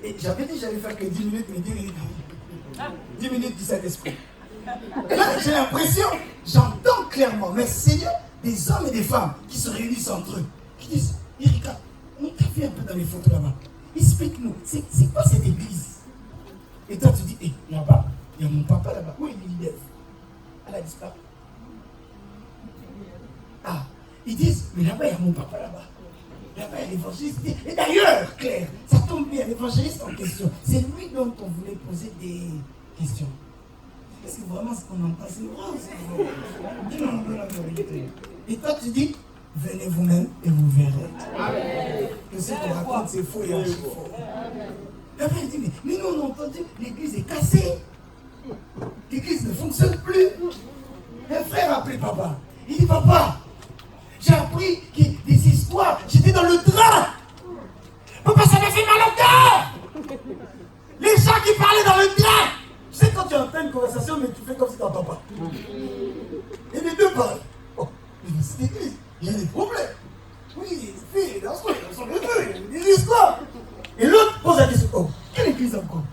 Et j'avais dit j'allais faire que 10 minutes, mais 10 minutes. 10 minutes du Saint-Esprit. Là, j'ai l'impression, j'entends clairement, mais Seigneur, des hommes et des femmes qui se réunissent entre eux, qui disent, Erika, on t'a vu un peu dans les photos là-bas. Explique-nous, c'est quoi cette église? Et toi tu dis, hé, là-bas, il y a mon papa là-bas. Où est Lilith? Elle a disparu. Ah, ils disent, mais là-bas, il y a mon papa là-bas. Là-bas, il y a l'évangéliste. Et d'ailleurs, Claire, ça tombe bien, l'évangéliste en question, c'est lui dont on voulait poser des questions. Est-ce que vraiment ce qu'on entend, c'est vrai? Dis-nous la vérité. Et toi, tu dis, venez vous-même et vous verrez. Que ce qu'on raconte, c'est faux et archi-faux. Après, il dit, mais nous, on a entendu, l'église est cassée. L'église ne fonctionne plus. Un frère a appelé papa. Il dit, papa, j'ai appris des histoires. J'étais dans le train. Papa, ça m'a fait mal au cœur. Les gens qui parlaient dans le train. Tu sais, quand tu entends une conversation, mais tu fais comme si tu n'entends pas. Et les deux parlent. Oh, mais c'est l'église. Il y a des problèmes. Oui, les filles, dans ce sont les deux. Il y a des histoires. Et l'autre pose la question. Oh, quelle église encore?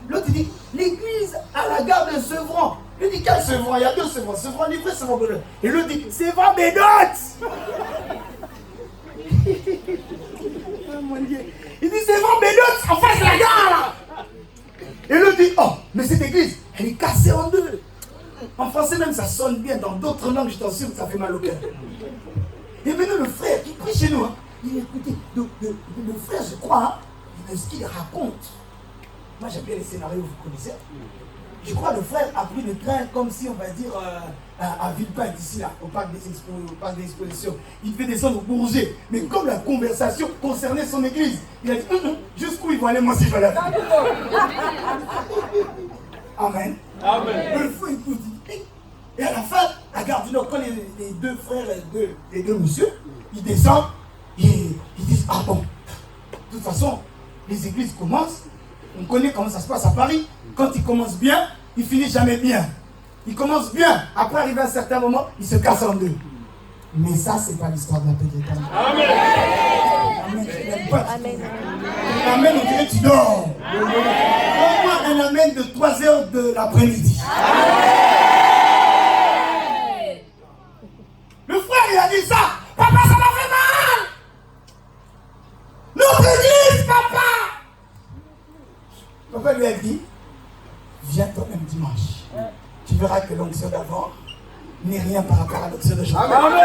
L'autre il dit, l'église à la gare de Sevran. Il dit, quel Sevran? Il y a deux Sevran. Sevran livré, Sevran Bédot. Et l'autre dit, Sevran Bédot. Oh mon Dieu. Il dit, Sevran Bédot en face de la gare là. Et l'autre dit, oh, mais cette église, elle est cassée en deux. En français même, ça sonne bien. Dans d'autres langues, je t'assure que ça fait mal au cœur. Et maintenant, le frère qui prie chez nous, hein, il dit, écoutez, le frère, je crois, hein, ce qu'il raconte. Moi, j'aime bien les scénarios, vous connaissez. Je crois que le frère a pris le train comme si, on va dire, à Villepinte, ici, là, au parc des expositions. Il devait descendre au Bourget. Mais comme la conversation concernait son église, il a dit, jusqu'où ils vont aller, moi aussi je vais aller. Amen. Amen. Le fou, il dit, et à la fin, à Gare du Nord, quand les deux frères, les deux messieurs, ils descendent, ils disent, ah bon, de toute façon, les églises commencent, on connaît comment ça se passe à Paris. Quand ils commencent bien, ils finissent jamais bien. Ils commencent bien. Après, arrivé à un certain moment, ils se cassent en deux. Mais ça, c'est pas l'histoire de la paix d'éternel. Amen. Amen. Je n'aime pas. Amen. Amen, on dirait que tu dors. Au moins un amen de 3 h de l'après-midi. Le frère, il a dit ça. Papa, ça m'a fait mal. Notre église, papa. Papa lui a dit, viens toi-même dimanche. Tu verras que l'onction d'avant n'est rien par rapport à l'onction de Jean. Amen.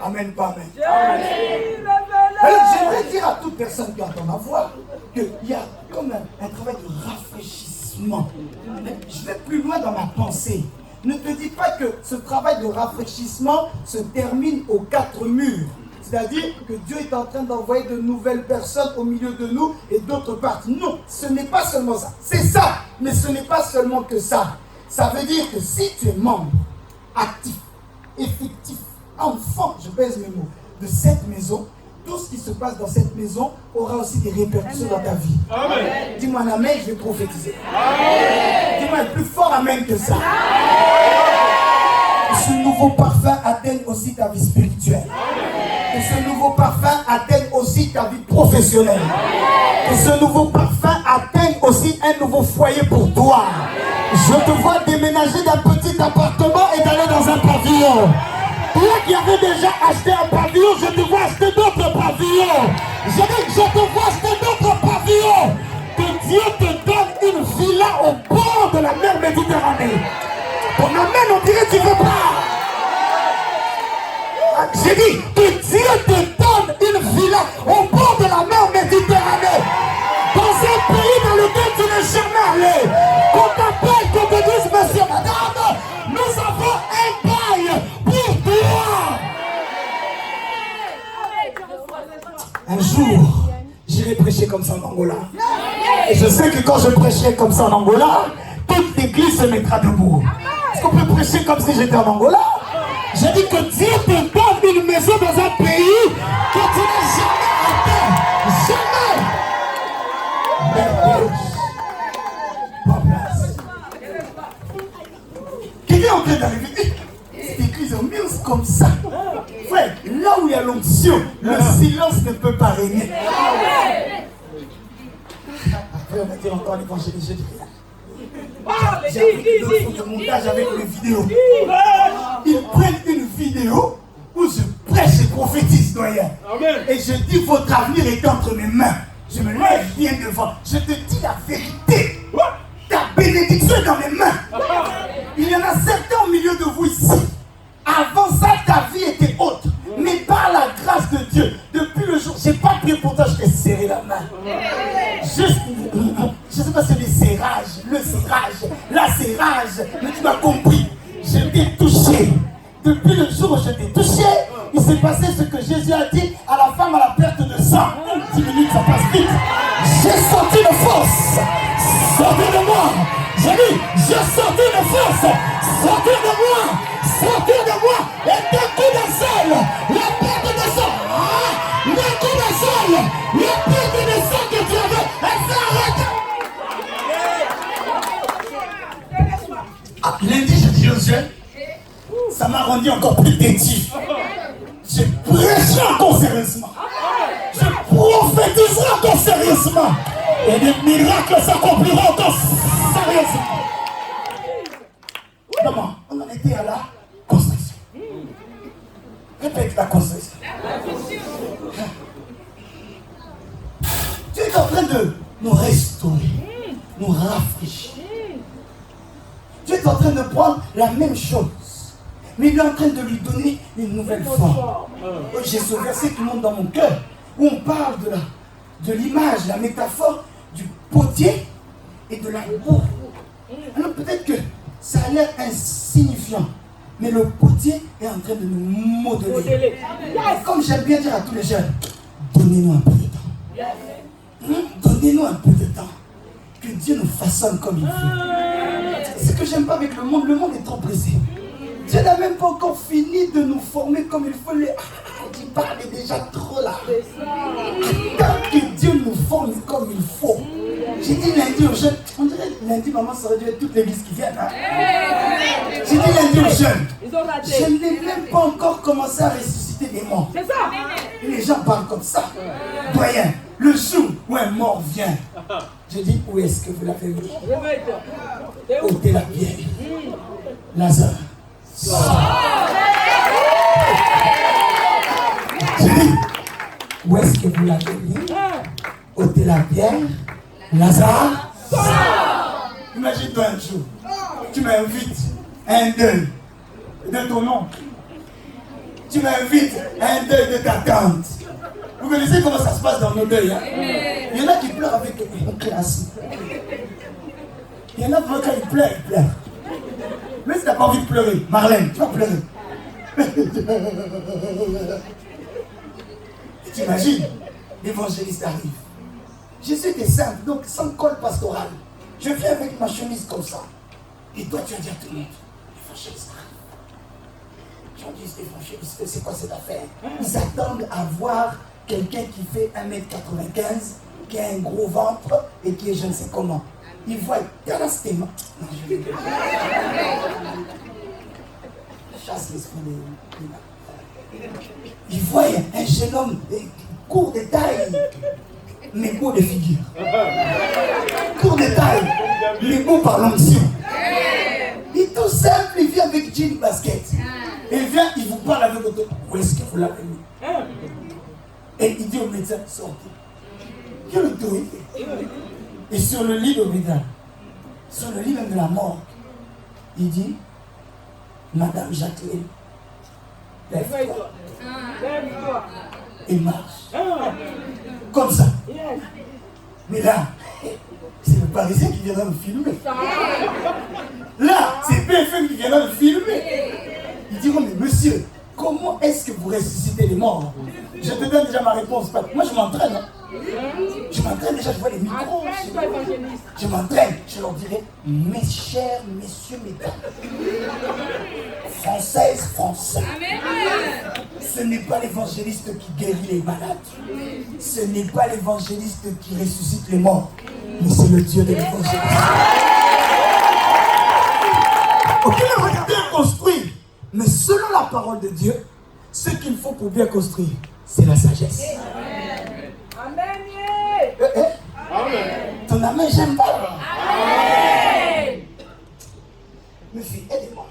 Amen, pas amen. Alors j'aimerais dire à toute personne qui entend ma voix qu'il y a comme un travail de rafraîchissement. Je vais plus loin dans ma pensée. Ne te dis pas que ce travail de rafraîchissement se termine aux 4 murs. C'est-à-dire que Dieu est en train d'envoyer de nouvelles personnes au milieu de nous et d'autres parties. Non, ce n'est pas seulement ça. C'est ça, mais ce n'est pas seulement que ça. Ça veut dire que si tu es membre, actif, effectif, enfant, je pèse mes mots, de cette maison, tout ce qui se passe dans cette maison aura aussi des répercussions dans ta vie. Amen. Dis-moi un amen, je vais prophétiser. Amen. Dis-moi un plus fort amen que ça. Amen. Ce nouveau parfum atteigne aussi ta vie spirituelle. Que ce nouveau parfum atteigne aussi ta vie professionnelle. Que ce nouveau parfum atteigne aussi un nouveau foyer pour toi. Je te vois déménager d'un petit appartement et d'aller dans un pavillon. Toi qui avais déjà acheté un pavillon, je te vois acheter d'autres pavillons. Je dis que je te vois acheter d'autres pavillons. Que Dieu te donne une villa au bord de la mer Méditerranée. Ton amen, on dirait que tu veux pas. J'ai dit que Dieu te donne une villa au bord de la mer Méditerranée. Dans un pays dans lequel tu n'es jamais allé. Qu'on t'appelle, qu'on te dise, monsieur, madame, nous avons un bail pour toi. Un jour, j'irai prêcher comme ça en Angola. Et je sais que quand je prêcherai comme ça en Angola, toute l'église se mettra debout. Est-ce qu'on peut prêcher comme si j'étais en Angola? J'ai dit que Dieu te donne une maison dans un pays que tu n'as jamais atteint. Jamais. Pas place. Quelqu'un est en train d'arriver. Cette église est mise comme ça. Frère, là où il y a l'onction, le silence ne peut pas régner. après, on va dire encore l'évangéliste. J'ai appris le montage avec les vidéos. Ils prennent une vidéo où je prêche et prophétise, doyen. Et je dis, votre avenir est entre mes mains. Je me lève bien devant. Je te dis la vérité. Ta bénédiction est dans mes mains. Il y en a certains au milieu de vous ici. Avant ça, ta vie était haute. Mais par la grâce de Dieu, depuis le jour, je n'ai pas prié pour toi, je t'ai serré la main. Juste, je ne sais pas si c'est le serrage, la serrage, mais tu m'as compris. Je t'ai touché. Depuis le jour où je t'ai touché, il s'est passé ce que Jésus a dit à la femme à la perte de sang. 10 minutes, ça passe vite. J'ai senti une force. Sortez de moi. J'ai dit, j'ai senti une force. Sortez de moi. Sortez de moi. Et d'un coup de sol, la perte de sang. D'un coup de sol, la perte de sang que tu avais, elle s'arrête. Lundi, j'ai dit aux jeunes, ça m'a rendu encore plus détif. Je prêcherai encore sérieusement. Je prophétiserai encore sérieusement. Et des miracles s'accompliront encore sérieusement. Maman, on en était à la construction. Répète la construction. Tu es en train de nous restaurer, nous rafraîchir. Tu es en train de prendre la même chose, mais il est en train de lui donner une nouvelle forme. J'ai ce verset qui monte dans mon cœur, où on parle de l'image, la métaphore du potier et de la boue. Alors peut-être que ça a l'air insignifiant, mais le potier est en train de nous modeler. Et comme j'aime bien dire à tous les jeunes, donnez-nous un peu de temps. Donnez-nous un peu de temps. Que Dieu nous façonne comme il veut. C'est ce que j'aime pas avec le monde. Le monde est trop pressé. Dieu n'a même pas encore fini de nous former comme il faut. Tu parles déjà trop là. Attends que Dieu nous forme comme il faut. J'ai dit lundi aux jeunes. On dirait lundi, maman, ça aurait dû être toute l'église qui vient. Hein? J'ai dit lundi aux jeunes. Je n'ai même pas encore commencé à ressusciter des morts. C'est ça. Et les gens parlent comme ça. Doyen, le jour où un mort vient, je dis, où est-ce que vous l'avez mis? Ôtez la pierre. Lazare. Je dis, où est-ce que vous l'avez mis? Ôtez la pierre. Lazare. Imagine-toi un jour, tu m'invites à un deuil de ton oncle. Tu m'invites à un deuil de ta tante. Vous connaissez comment ça se passe dans nos deuils, hein? Il y en a qui pleurent avec une classe. Il y en a qui, quand ils pleurent, ils pleurent. Mais si tu n'as pas envie de pleurer, Marlène, tu vas pleurer. T'imagines, l'évangéliste arrive. Jésus était simple, donc sans col pastoral. Je viens avec ma chemise comme ça. Et toi, tu vas dire à tout le monde, l'évangéliste arrive. J'en dis, l'évangéliste, c'est quoi cette affaire? Ils s'attendent à voir quelqu'un qui fait 1m95, qui a un gros ventre et qui est je ne sais comment. Ils voient terrastement. Non, je vais chasse l'esprit des... Ils voient un jeune homme court de taille, mais beau de figure. Court de taille, mais beau par l'onction. Il est tout simple, il vient avec jean basket. Il vient, il vous parle avec votre... Où est-ce que vous l'avez mis? Et il dit au médecin, sortez. Quelle autorité. Et sur le lit d'hôpital, sur le lit même de la mort, il dit, Madame Jacqueline, lève-toi. Et marche. Comme ça. Mais là, c'est le Parisien qui viendra me filmer. Là, c'est BFM qui viendra me filmer. Ils diront, mais monsieur, comment est-ce que vous ressuscitez les morts? Je te donne déjà ma réponse. Moi, je m'entraîne. Hein. Je m'entraîne déjà, je vois les micros. Je m'entraîne. Je leur dirai, mes chers messieurs, mesdames, françaises, français, ce n'est pas l'évangéliste qui guérit les malades. Ce n'est pas l'évangéliste qui ressuscite les morts. Mais c'est le Dieu de l'évangéliste. Ok, regardez un construire. Mais selon la parole de Dieu, ce qu'il faut pour bien construire, c'est la sagesse. Amen. Ton Ton amen, j'aime pas. Amen. Mes filles, aidez-moi.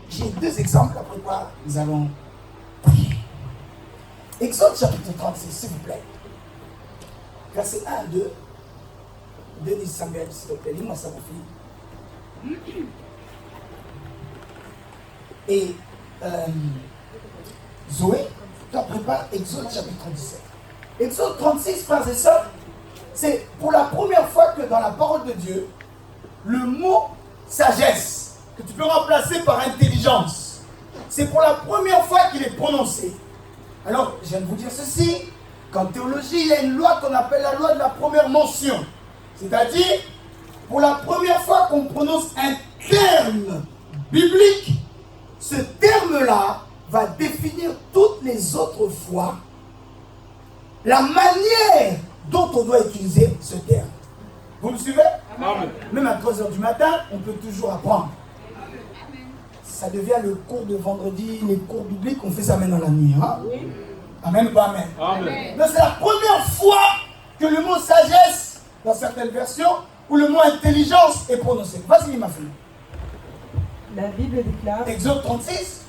J'ai 2 exemples après quoi nous allons prier. Exode chapitre 36, s'il vous plaît. Verset 1 à 2. Denis Samuel, s'il te plaît, lis-moi ça, ma fille. Et Zoé, tu prépares Exode chapitre 17. Exode 36, frères et sœurs, c'est pour la première fois que dans la parole de Dieu, le mot sagesse, que tu peux remplacer par intelligence, c'est pour la première fois qu'il est prononcé. Alors, je viens de vous dire ceci, qu'en théologie, il y a une loi qu'on appelle la loi de la première mention. C'est-à-dire, pour la première fois qu'on prononce un terme biblique, ce terme-là va définir toutes les autres fois la manière dont on doit utiliser ce terme. Vous me suivez? Amen. Même à 3 h du matin, on peut toujours apprendre. Ça devient le cours de vendredi, les cours bibliques, on fait ça maintenant la nuit. Hein? Oui. Amen ou pas amen? Amen. Donc c'est la première fois que le mot sagesse, dans certaines versions, ou le mot intelligence est prononcé. Vas-y, ma fille. La Bible déclare, Exode 36.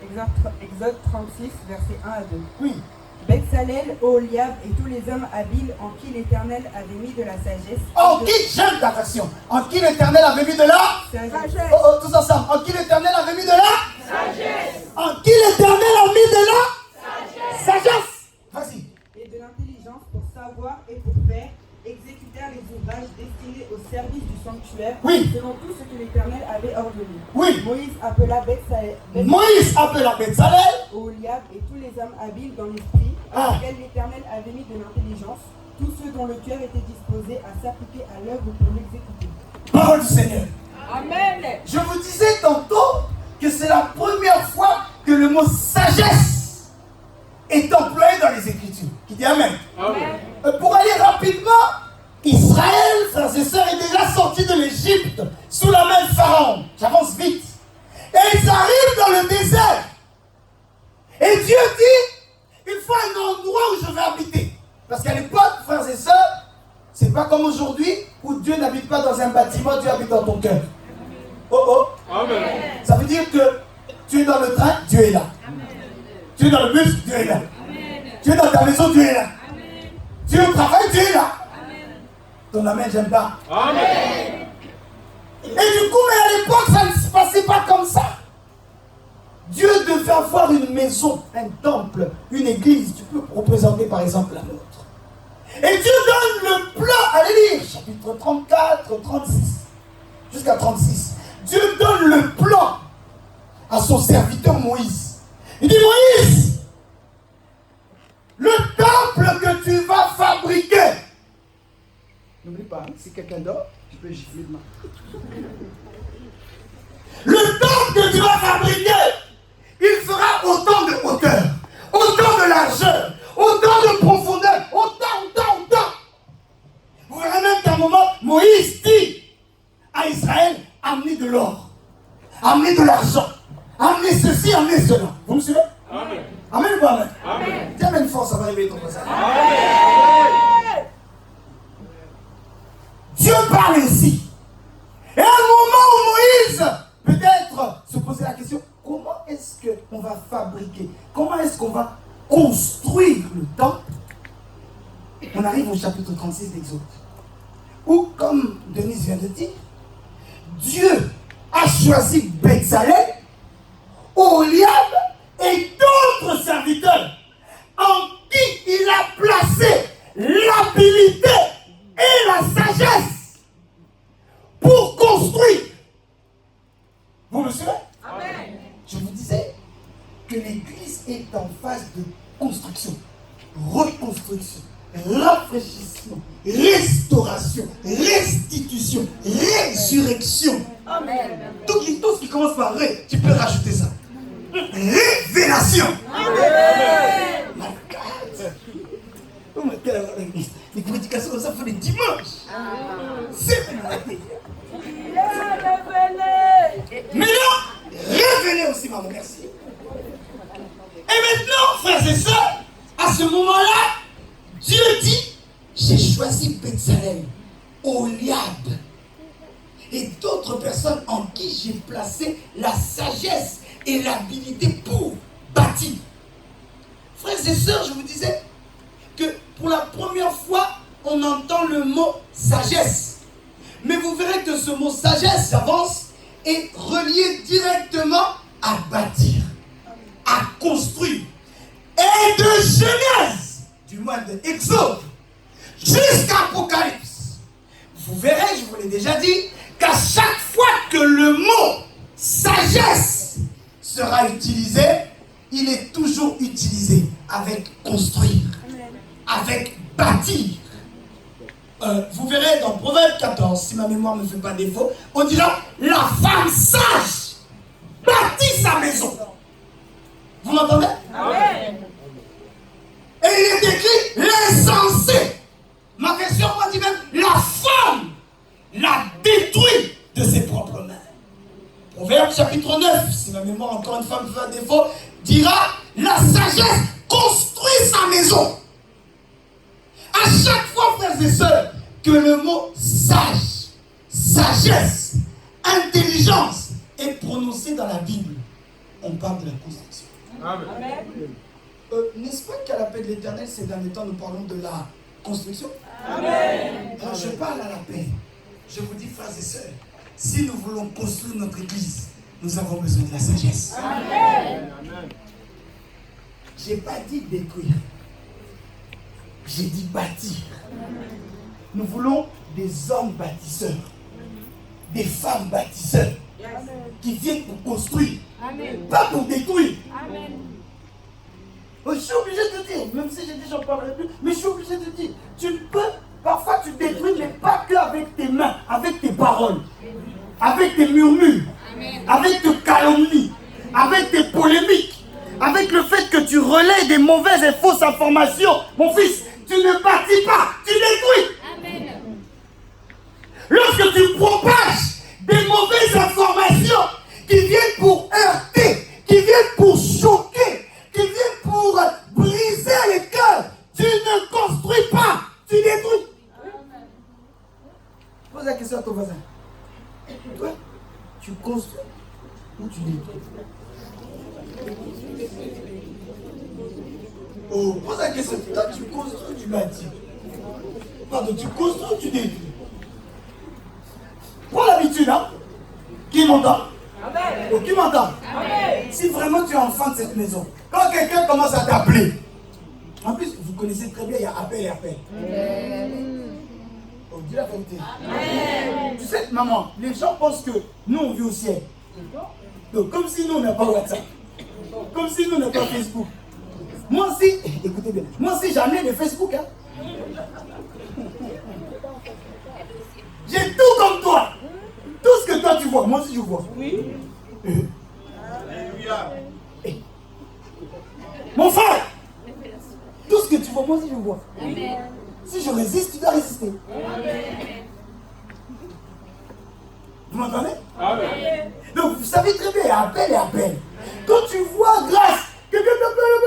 Exode 36, versets 1 à 2. Oui. Bezalel, Oholiab et tous les hommes habiles en qui l'Éternel avait mis de la sagesse. En qui, j'aime ta version, en qui l'Éternel avait mis de la Sagesse. tous ensemble. En qui l'Éternel avait mis de la Sagesse. En qui l'Éternel a mis de la sagesse. Vas-y. Et de l'intelligence pour savoir et pour faire, exécuter les ouvrages destinés au service du sanctuaire, Oui. selon tout ce que l'Éternel avait ordonné. Oui. Moïse appela Bezalel, Moïse appela Bezalel. Oholiab et tous les hommes habiles dans l'esprit, Ah. auxquels l'Éternel avait mis de l'intelligence, tous ceux dont le cœur était disposé à s'appliquer à l'œuvre pour l'exécuter. Parole du Seigneur. Amen. Je vous disais tantôt que c'est la première fois que le mot sagesse est employé dans les Écritures. Qui dit Amen. Amen. Pour aller rapidement, Israël, frères et sœurs, est déjà sorti de l'Égypte sous la main de Pharaon. J'avance vite. Et ils arrivent dans le désert. Et Dieu dit, il faut un endroit où je vais habiter. Parce qu'à l'époque, frères et sœurs, c'est pas comme aujourd'hui où Dieu n'habite pas dans un bâtiment, Dieu habite dans ton cœur. Oh oh. Amen. Ça veut dire que tu es dans le train, Dieu est là. Tu es dans le bus, Dieu est là. Tu es dans ta maison, Dieu est là. Tu es au travail, Dieu est là. Ton amen, j'aime pas. Amen. Et du coup, mais à l'époque, ça ne se passait pas comme ça. Dieu devait avoir une maison, un temple, une église. Tu peux représenter par exemple la nôtre. Et Dieu donne le plan, allez lire, chapitre 34, 36, jusqu'à 36. Dieu donne le plan à son serviteur Moïse. Il dit, Moïse, le temple que tu vas fabriquer. N'oublie pas, si quelqu'un dort, tu peux gifler demain. Le temple que tu vas fabriquer, il fera autant de hauteur, autant de largeur, autant de profondeur, autant. Vous verrez même qu'à un moment, Moïse dit à Israël, amenez de l'or, amenez de l'argent, amenez ceci, amenez cela. Vous me suivez? Amen. Amen ou pas amen? Amen. Tiens, une force, ça va réveiller ton voisin. Amen. Dieu parle ainsi. Et à un moment où Moïse peut-être se posait la question, comment est-ce qu'on va fabriquer, comment est-ce qu'on va construire le temple? On arrive au chapitre 36 d'Exode, où, comme Denise vient de dire, Dieu a choisi Bezalel, Oholiab et d'autres serviteurs en qui il a placé l'habilité et la sagesse pour construire. Vous me suivez? Amen. Je vous disais que l'Église est en phase de construction, reconstruction, rafraîchissement, restauration, restitution, résurrection. Amen. Tout ce qui commence par ré, tu peux rajouter ça. Révélation. Amen. My God. Oh my God. Les prédications comme ça, il faut les dimanches. C'est maintenant, révélez aussi, maman, merci. Et maintenant, frères et sœurs, à ce moment-là, Dieu dit, j'ai choisi choisi Bezalel, Oliab et d'autres personnes en qui j'ai placé la sagesse et l'habilité pour bâtir. Frères et sœurs, je vous disais que pour la première fois, on entend le mot sagesse. Mais vous verrez que ce mot sagesse, j'avance, est relié directement à bâtir, à construire. Et de Genèse, du moins de Exode, jusqu'à Apocalypse, vous verrez, je vous l'ai déjà dit, qu'à chaque fois que le mot sagesse sera utilisé, il est toujours utilisé avec construire, avec bâtir. Vous verrez dans Proverbe 14, si ma mémoire ne me fait pas défaut, on dira la femme sage bâtit sa maison. Vous m'entendez? Amen. Et il est écrit l'insensé. Ma version, moi, dit même la femme la détruit de ses propres mains. Proverbe chapitre 9, si ma mémoire encore une fois me fait un défaut, dira la sagesse construit sa maison. À chaque fois, frères et sœurs, que le mot sage, sagesse, intelligence est prononcé dans la Bible, on parle de la construction. Amen. N'est-ce pas qu'à l'appel de l'Éternel, ces derniers temps, nous parlons de la construction? Amen. Alors je parle à la paix. Je vous dis, frères et sœurs, si nous voulons construire notre église, nous avons besoin de la sagesse. Amen. Je n'ai pas dit détruire. J'ai dit bâtir. Nous voulons des hommes bâtisseurs, des femmes bâtisseurs, qui viennent pour construire, pas pour détruire. Je suis obligé de te dire, même si j'ai dit j'en parlerai plus, mais je suis obligé de te dire, tu peux, parfois tu détruis, mais pas que avec tes mains, avec tes paroles, avec tes murmures, avec tes calomnies, avec tes polémiques, avec le fait que tu relais des mauvaises et fausses informations. Mon fils, tu ne bâtis pas, tu détruis. Lorsque tu propages des mauvaises informations qui viennent pour heurter, qui viennent pour choquer, qui viennent pour briser les cœurs, tu ne construis pas, tu détruis. Pose la question à ton voisin. Toi, tu construis ou tu détruis? Oh, pose la question. Toi, tu construis ou tu bâtis? Pardon, tu construis ou tu détruis? Prends l'habitude, hein? Qui m'entend? Amen. Oh, qui m'entend? Amen. Si vraiment tu es enfant de cette maison, quand quelqu'un commence à t'appeler, en plus, vous connaissez très bien, il y a appel et appel. Oh, dis la vérité. Amen. Tu sais, maman, les gens pensent que nous, on vit au ciel. Donc, comme si nous, on n'a pas WhatsApp. Comme si nous, on n'a pas Facebook. Moi aussi, écoutez bien, moi aussi, j'en ai de Facebook, hein. J'ai tout comme toi. Tout ce que toi tu vois, moi aussi je vois. Oui. Mon frère, tout ce que tu vois, moi aussi je vois. Si je résiste, tu dois résister. Vous m'entendez? Donc vous savez très bien, il y a appel et appel. Quand tu vois grâce, quelqu'un t'appelle.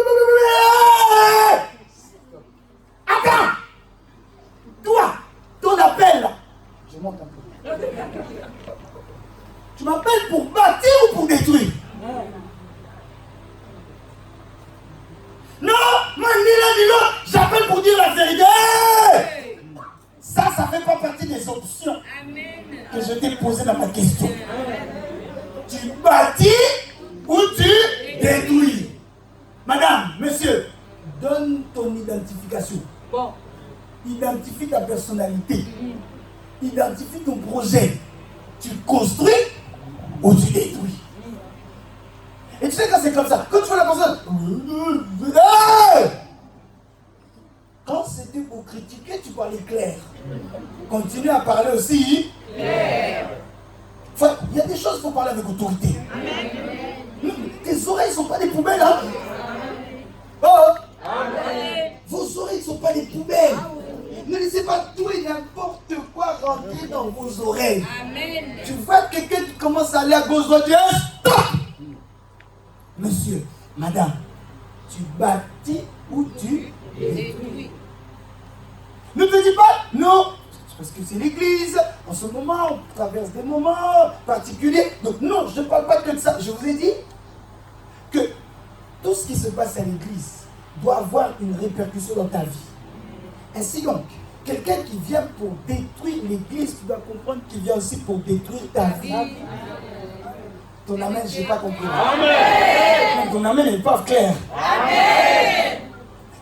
Attends! Toi, ton appel là. Je monte un peu. Tu m'appelles pour bâtir ou pour détruire? Non, moi ni l'un ni l'autre, j'appelle pour dire la vérité. Ça fait pas partie des options que je t'ai posées dans ma question. Tu bâtis ou tu détruis? Madame, monsieur, donne ton identification. Bon. Identifie ta personnalité. Identifie ton projet. Tu construis ou tu détruis. Et tu sais quand c'est comme ça, quand tu vois la personne, quand c'était pour critiquer, tu parlais clair. Continue à parler aussi clair. Enfin, il y a des choses qu'il faut parler avec autorité. Tes oreilles ne sont pas des poubelles, hein? Oh. Vos oreilles ne sont pas des poubelles. Ne laissez pas tout et n'importe quoi rentrer dans vos oreilles. Amen. Tu vois quelqu'un qui commence à aller à gauche, droite, stop! Monsieur, madame, tu bâtis ou tu détruis? Ne te dis pas, Non, parce que c'est l'église. En ce moment, on traverse des moments particuliers. Donc non, je ne parle pas que de ça. Je vous ai dit que tout ce qui se passe à l'église doit avoir une répercussion dans ta vie. Ainsi donc, quelqu'un qui vient pour détruire l'église, tu dois comprendre qu'il vient aussi pour détruire ta vie. Ton amen, je n'ai pas compris. Amen. Ton amen n'est pas clair. Amen.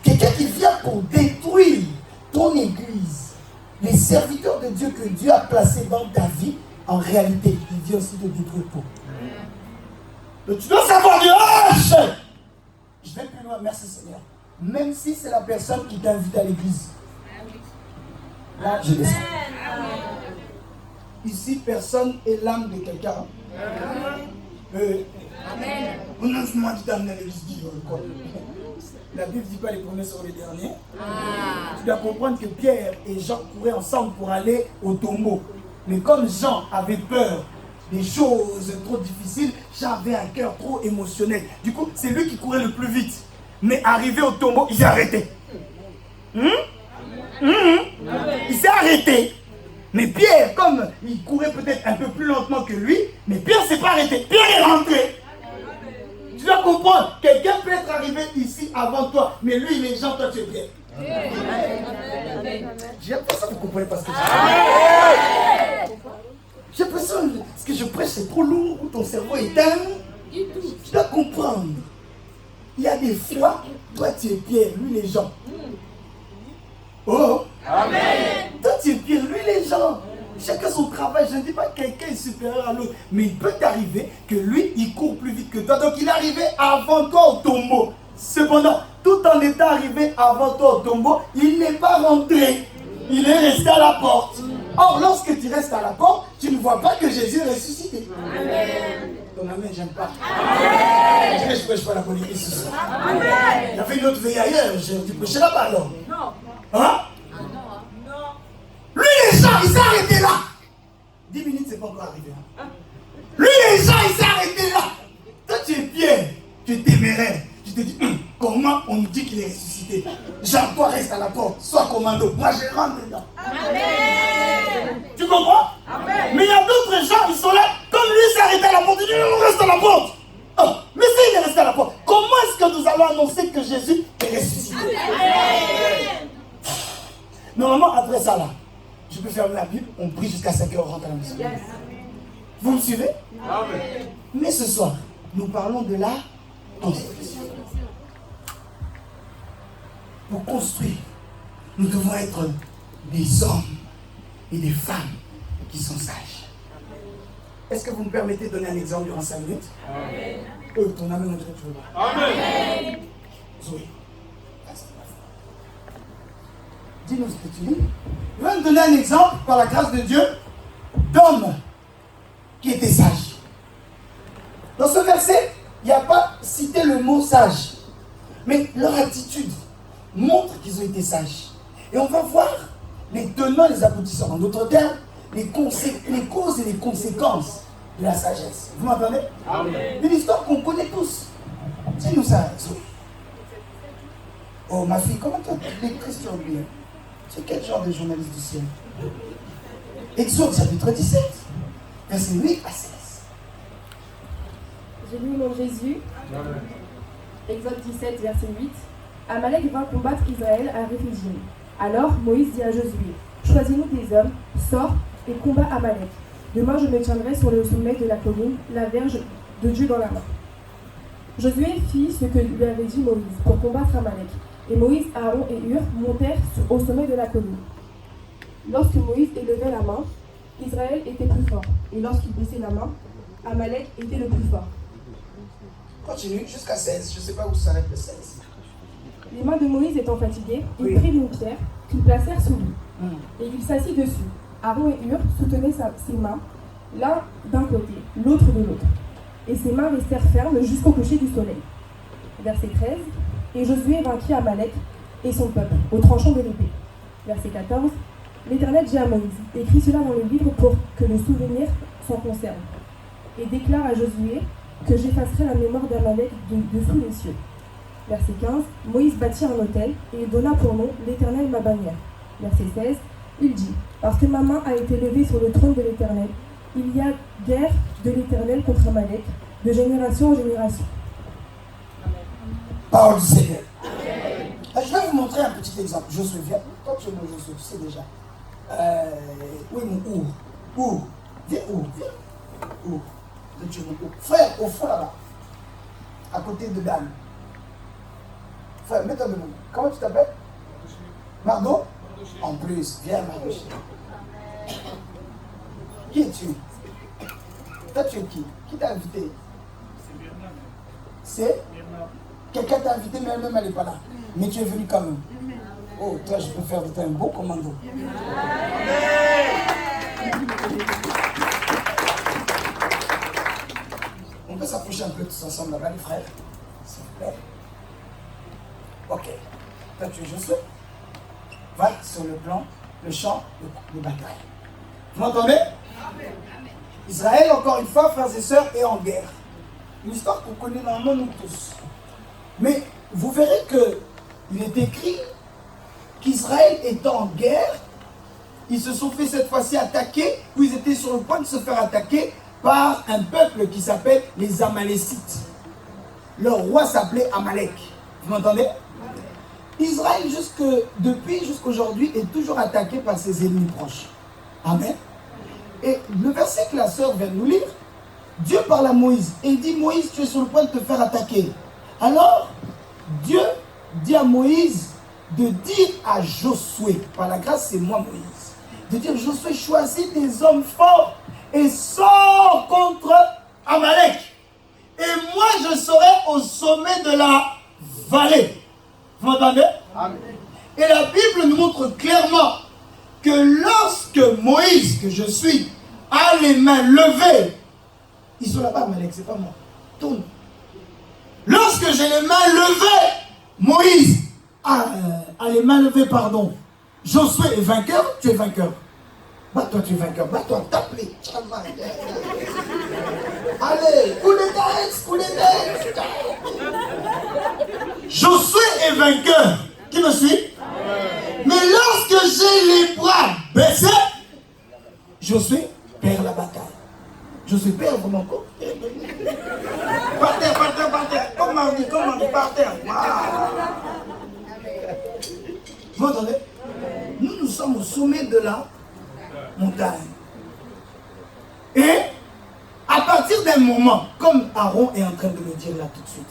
Quelqu'un qui vient pour détruire ton église, les serviteurs de Dieu que Dieu a placés dans ta vie, en réalité, il vient aussi te détruire pour. Donc tu dois savoir Dieu. Je vais plus loin, merci Seigneur. Même si c'est la personne qui t'invite à l'église. Là, je descends. Ici, personne est l'âme de quelqu'un. Amen. On a souvent dit d'amener à l'église. La Bible ne dit pas les premiers sur les derniers. Tu dois comprendre que Pierre et Jean couraient ensemble pour aller au tombeau. Mais comme Jean avait peur des choses trop difficiles, Jean avait un cœur trop émotionnel. Du coup, c'est lui qui courait le plus vite. Mais arrivé au tombeau, il s'est arrêté. Il s'est arrêté. Mais Pierre, comme il courait peut-être un peu plus lentement que lui, mais Pierre ne s'est pas arrêté. Pierre est rentré. Tu dois comprendre, quelqu'un peut être arrivé ici avant toi, mais lui, il est Jean, toi tu es Pierre. J'ai l'impression que vous ne comprenez pas ce que je dis. J'ai l'impression que ce que je prêche c'est trop lourd, ou ton cerveau est dingue. Tu dois comprendre. Il y a des fois, toi tu es Pierre, lui les gens. Oh! Amen! Toi tu es Pierre, lui les gens. Chacun son travail, je ne dis pas que quelqu'un est supérieur à l'autre, mais il peut t'arriver que lui, il court plus vite que toi. Donc il est arrivé avant toi au tombeau. Cependant, tout en étant arrivé avant toi au tombeau, il n'est pas rentré. Il est resté à la porte. Or, lorsque tu restes à la porte, tu ne vois pas que Jésus est ressuscité. Amen. Ton amen, j'aime pas. Amen. Je ne prêche pas la politique ce soir. Amen. Il y avait une autre veille ailleurs, tu prêchais là-bas alors. Non. Hein? Non. Lui, les gens, il s'est arrêté là. 10 minutes, c'est pas encore arrivé. Lui, les gens, il s'est arrêté là. Toi, tu es Pierre, tu es téméraire. Tu te dis, comment on dit qu'il est ressuscité? Jean, toi, reste à la porte, sois commando. Moi, je rentre dedans. Amen. Tu comprends? Amen. Mais il y a d'autres gens, ils sont là, comme lui, il s'est arrêté à la porte. Il dit, on reste à la porte. Oh, mais s'il est resté à la porte, comment est-ce que nous allons annoncer que Jésus est ressuscité? Amen. Normalement, après ça, là, je peux fermer la Bible, on prie jusqu'à 5h, on rentre à la maison. Yes. Vous me suivez? Amen. Mais ce soir, nous parlons de la construction. Pour construire, nous devons être des hommes et des femmes qui sont sages. Est-ce que vous me permettez de donner un exemple durant 5 minutes? Amen. Ton amen, on dirait que tu veux pas. Amen. Zoé. Dis-nous ce que tu dis. Je vais te donner un exemple, par la grâce de Dieu, d'hommes qui étaient sages. Dans ce verset, il n'y a pas cité le mot sage, mais leur attitude montre qu'ils ont été sages. Et on va voir les tenants et les aboutissants. En d'autres termes, les causes et les conséquences de la sagesse. Vous m'entendez? Une histoire qu'on connaît tous. Dis-nous ça, Zoé. Oh, ma fille, comment tu as lectrice sur lui? C'est quel genre de journaliste du ciel? Exode chapitre 17, verset 8 à 16. Je lis au nom de Jésus. Exode 17, verset 8. Amalek vint combattre Israël à Réphidim. Alors Moïse dit à Josué, choisis-nous des hommes, sors et combat Amalek. Demain je me tiendrai sur le sommet de la colline, la verge de Dieu dans la main. Josué fit ce que lui avait dit Moïse pour combattre Amalek. Et Moïse, Aaron et Hur montèrent au sommet de la colline. Lorsque Moïse élevait la main, Israël était plus fort. Et lorsqu'il baissait la main, Amalek était le plus fort. Continue jusqu'à 16. Je ne sais pas où s'arrête le 16. Les mains de Moïse étant fatiguées, ils prirent une pierre qu'ils placèrent sous lui. Et il s'assit dessus. Aaron et Hur soutenaient ses mains, l'un d'un côté, l'autre de l'autre. Et ses mains restèrent fermes jusqu'au coucher du soleil. Verset 13. Et Josué vainquit Amalek et son peuple au tranchant de l'épée. Verset 14. L'Éternel dit à Moïse, écris cela dans le livre pour que le souvenir s'en conserve. Et déclare à Josué que j'effacerai la mémoire d'Amalek de sous les cieux. Verset 15. Moïse bâtit un autel et il donna pour nom l'Éternel ma bannière. Verset 16. Il dit, parce que ma main a été levée sur le trône de l'Éternel, il y a guerre de l'Éternel contre Amalek, de génération en génération. Parole du Seigneur. Je vais vous montrer un petit exemple. Josué, viens. Toi, tu es mon Josué, tu sais déjà. Oui, mon Our. Viens, Our. Tu es mon Our. Frère, au fond là-bas. À côté de Dan. Frère, mets-toi devant. Comment tu t'appelles? Margot? En plus, viens, Margot. Qui es-tu? Toi, tu es qui? Qui t'a invité? C'est quelqu'un t'a invité, mais elle-même, elle n'est pas là. Mais tu es venu quand même. Oh, toi, je peux faire de toi un beau commando. On peut s'approcher un peu tous ensemble là-bas, les frères, s'il vous plaît. Ok. Toi, tu es Josué. Va sur le plan, le champ de bataille. Vous m'entendez? Israël, encore une fois, frères et sœurs, est en guerre. Une histoire qu'on connaît normalement nous tous. Mais vous verrez qu'il est écrit qu'Israël étant en guerre, ils se sont fait cette fois-ci attaquer, ou ils étaient sur le point de se faire attaquer par un peuple qui s'appelle les Amalécites. Leur roi s'appelait Amalek. Vous m'entendez? Israël, depuis jusqu'aujourd'hui, est toujours attaqué par ses ennemis proches. Amen. Et le verset que la sœur vient de nous lire, Dieu parle à Moïse et il dit, Moïse, tu es sur le point de te faire attaquer. Alors, Dieu dit à Moïse de dire à Josué, par la grâce c'est moi Moïse, de dire Josué, choisis des hommes forts et sors contre Amalek. Et moi je serai au sommet de la vallée. Vous m'entendez? Amen. Et la Bible nous montre clairement que lorsque Moïse, que je suis, a les mains levées, ils sont là-bas, Amalek, c'est pas moi. Tourne. Lorsque j'ai les mains levées, Moïse a les mains levées, pardon. Josué est vainqueur, tu es vainqueur. Bats-toi, tu es vainqueur. Bats-toi, tape-les. Allez, coup les têtes. Josué est vainqueur. Qui me suit? Mais lorsque j'ai les bras baissés, Josué perd la bataille. Josué perd vraiment quoi? Par terre. Comme on dit, par terre. Vous entendez? Nous sommes au sommet de la montagne. Et à partir d'un moment, comme Aaron est en train de le dire là tout de suite,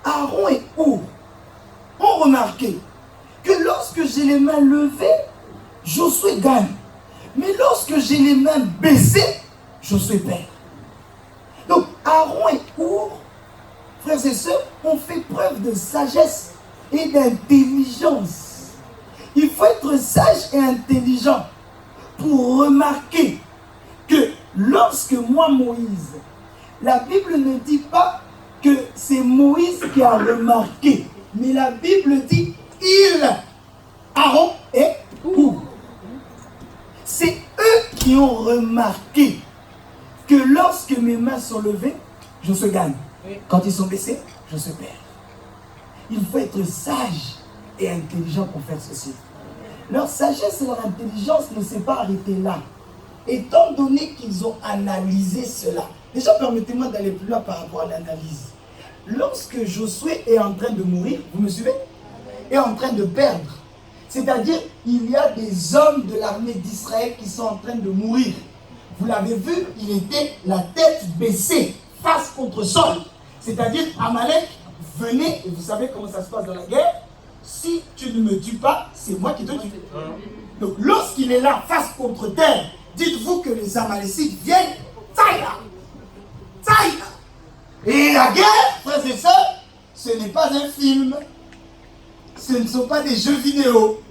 Aaron et Our ont remarqué que lorsque j'ai les mains levées, Josué gagne. Mais lorsque j'ai les mains baissées, Josué perd. Donc Aaron et Our, frères et sœurs, ont fait preuve de sagesse et d'intelligence. Il faut être sage et intelligent pour remarquer que lorsque moi, Moïse, la Bible ne dit pas que c'est Moïse qui a remarqué, mais la Bible dit Aaron et Our. C'est eux qui ont remarqué que lorsque mes mains sont levées, je se gagne. Quand ils sont baissés, je se perds. Il faut être sage et intelligent pour faire ceci. Leur sagesse et leur intelligence ne s'est pas arrêtée là. Étant donné qu'ils ont analysé cela. Déjà, permettez-moi d'aller plus loin par rapport à l'analyse. Lorsque Josué est en train de mourir, vous me suivez? Est en train de perdre. C'est-à-dire, il y a des hommes de l'armée d'Israël qui sont en train de mourir. Vous l'avez vu, il était la tête baissée, face contre sol. C'est-à-dire, Amalek venait, et vous savez comment ça se passe dans la guerre, si tu ne me tues pas, c'est moi qui te tue. Donc, lorsqu'il est là, face contre terre, dites-vous que les Amalécites viennent, taille. Et la guerre, frères et sœurs, ce n'est pas un film. Ce ne sont pas des jeux vidéo.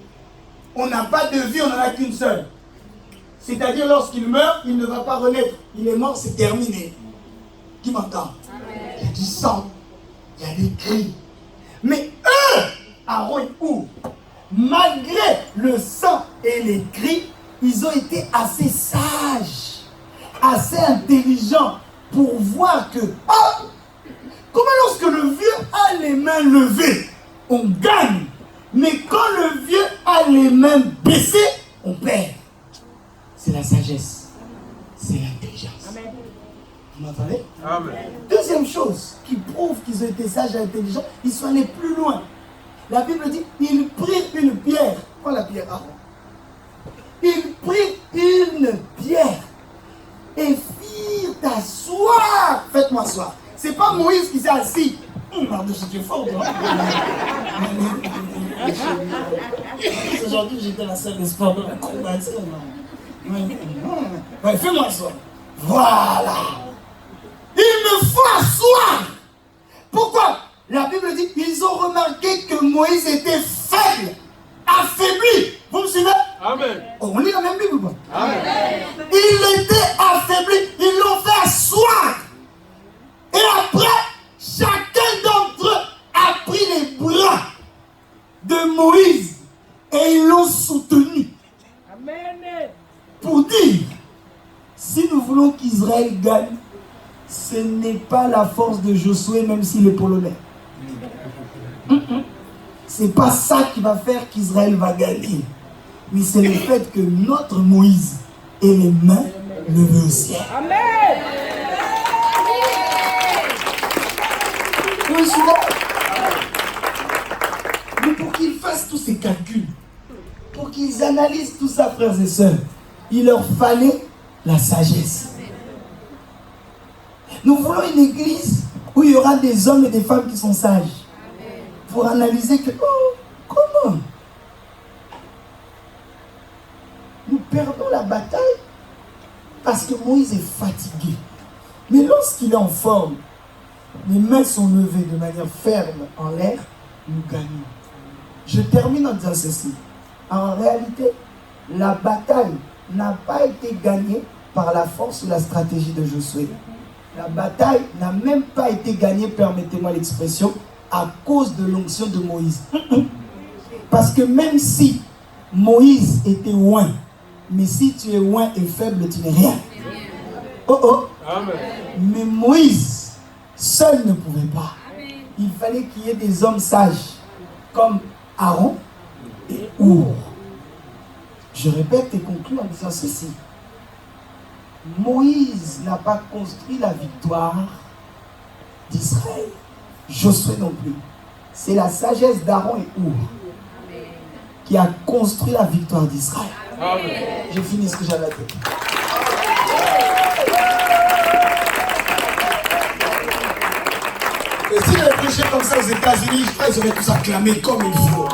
On n'a pas de vie, on n'en a qu'une seule. C'est-à-dire, lorsqu'il meurt, il ne va pas renaître. Il est mort, c'est terminé. Qui m'entend? Il y a du sang, il y a des cris. Mais eux, Aaron et Our, malgré le sang et les cris, ils ont été assez sages, assez intelligents pour voir que, comment lorsque le vieux a les mains levées, on gagne. Mais quand le vieux a les mains baissées, on perd, c'est la sagesse, c'est l'intelligence. Amen. Vous m'entendez? Amen. Deuxième chose qui prouve qu'ils ont été sages et intelligents, ils sont allés plus loin. La Bible dit, ils prirent une pierre. Quoi la pierre? Aaron. Ils prirent une pierre et firent asseoir. Faites-moi asseoir. C'est pas Moïse qui s'est assis. Mardochée, tu es fort, toi. Aujourd'hui, j'étais à la salle de sport de l'acrobatie. Ouais, fais-moi asseoir. Voilà. Il me faut asseoir. Pourquoi? La Bible dit qu'ils ont remarqué que Moïse était faible, affaibli. Vous me suivez? Amen. Oh, on lit la même Bible ou pas? Amen. Il était affaibli. Ils l'ont fait asseoir. Et après, chacun d'entre eux a pris les bras de Moïse et ils l'ont soutenu. Amen. Pour dire, si nous voulons qu'Israël gagne, ce n'est pas la force de Josué, même s'il est polonais. C'est pas ça qui va faire qu'Israël va gagner. Mais c'est le fait que notre Moïse ait les mains levées au ciel. Amen. Vous me suivez? Mais pour qu'ils fassent tous ces calculs, pour qu'ils analysent tout ça, frères et sœurs, il leur fallait la sagesse. Nous voulons une église où il y aura des hommes et des femmes qui sont sages. Pour analyser que, oh, comment nous perdons la bataille parce que Moïse est fatigué. Mais lorsqu'il est en forme, les mains sont levées de manière ferme en l'air, nous gagnons. Je termine en disant ceci. En réalité, la bataille n'a pas été gagnée par la force ou la stratégie de Josué. La bataille n'a même pas été gagnée, permettez-moi l'expression, à cause de l'onction de Moïse. Parce que même si Moïse était oint, mais si tu es oint et faible, tu n'es rien. Oh oh. Amen. Mais Moïse, seul ne pouvait pas. Il fallait qu'il y ait des hommes sages, comme Aaron et Our. Je répète et conclue en disant ceci. Moïse n'a pas construit la victoire d'Israël. Josué non plus. C'est la sagesse d'Aaron et Our qui a construit la victoire d'Israël. Amen. J'ai fini ce que j'avais à dire. Et si j'avais prêché comme ça aux États-Unis, je crois qu'ils auraient tous acclamé comme il faut.